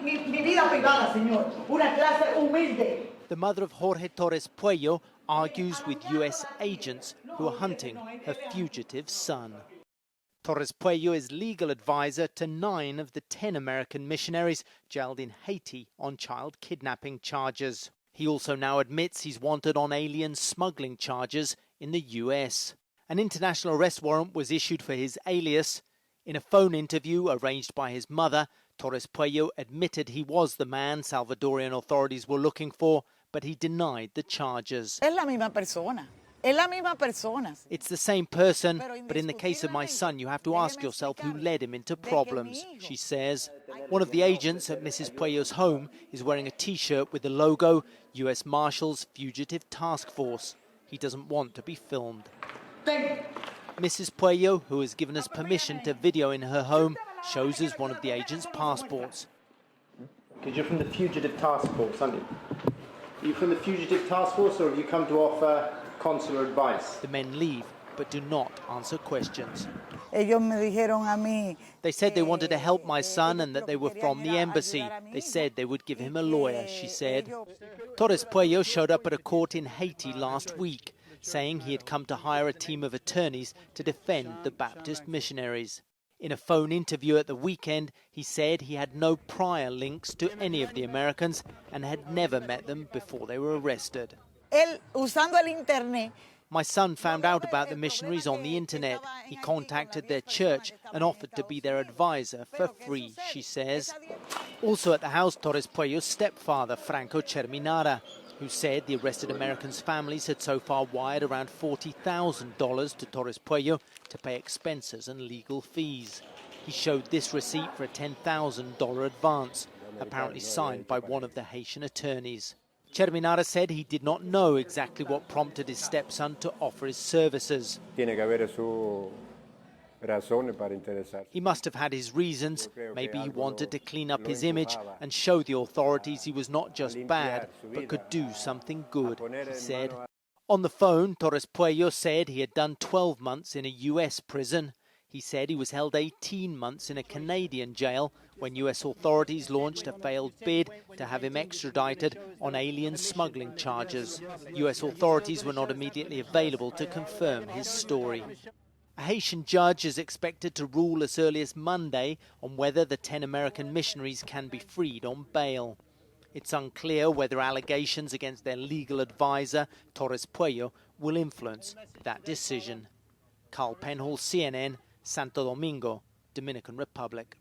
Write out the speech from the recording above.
mi vida privada, señor. Una clase humilde. The mother of Jorge Puello argues with US agents who are hunting her fugitive son. Puello is legal advisor to 9 of the 10 American missionaries jailed in Haiti on child kidnapping charges. He also now admits he's wanted on alien smuggling charges in the US. An international arrest warrant was issued for his alias. In a phone interview arranged by his mother, Puello admitted he was the man Salvadorian authorities were looking for, but he denied the charges. Es la misma persona. Es la misma persona. It's the same person, but in the case of my son, you have to ask yourself who led him into problems, she says. One of the agents at Mrs. Puello's home is wearing a T-shirt with the logo US Marshals Fugitive Task Force. He doesn't want to be filmed. Mrs. Puello, who has given us permission to video in her home, shows us one of the agent's passports. Because you're from the Fugitive Task Force, aren't you? Are you from the Fugitive Task Force, or have you come to offer consular advice? The men leave, but do not answer questions. Ellos me dijeron a mí. They said they wanted to help my son and that they were from the embassy. They said they would give him a lawyer, she said. Puello showed up at a court in Haiti last week, saying he had come to hire a team of attorneys to defend the Baptist missionaries. In a phone interview at the weekend, he said he had no prior links to any of the Americans and had never met them before they were arrested. Él, usando el internet. My son found out about the missionaries on the internet. He contacted their church and offered to be their advisor for free, she says. Also at the house, Puello's stepfather, Franco Cherminara, who said the arrested Americans' families had so far wired around $40,000 to Puello to pay expenses and legal fees. He showed this receipt for a $10,000 advance, apparently signed by one of the Haitian attorneys. Cherminara said he did not know exactly what prompted his stepson to offer his services. He must have had his reasons. Maybe he wanted to clean up his image and show the authorities he was not just bad, but could do something good, he said. On the phone, Puello said he had done 12 months in a US prison. He said he was held 18 months in a Canadian jail when US authorities launched a failed bid to have him extradited on alien smuggling charges. US authorities were not immediately available to confirm his story. A Haitian judge is expected to rule as early as Monday on whether the 10 American missionaries can be freed on bail. It's unclear whether allegations against their legal advisor, Puello, will influence that decision. Carl Penhall, CNN, Santo Domingo, Dominican Republic.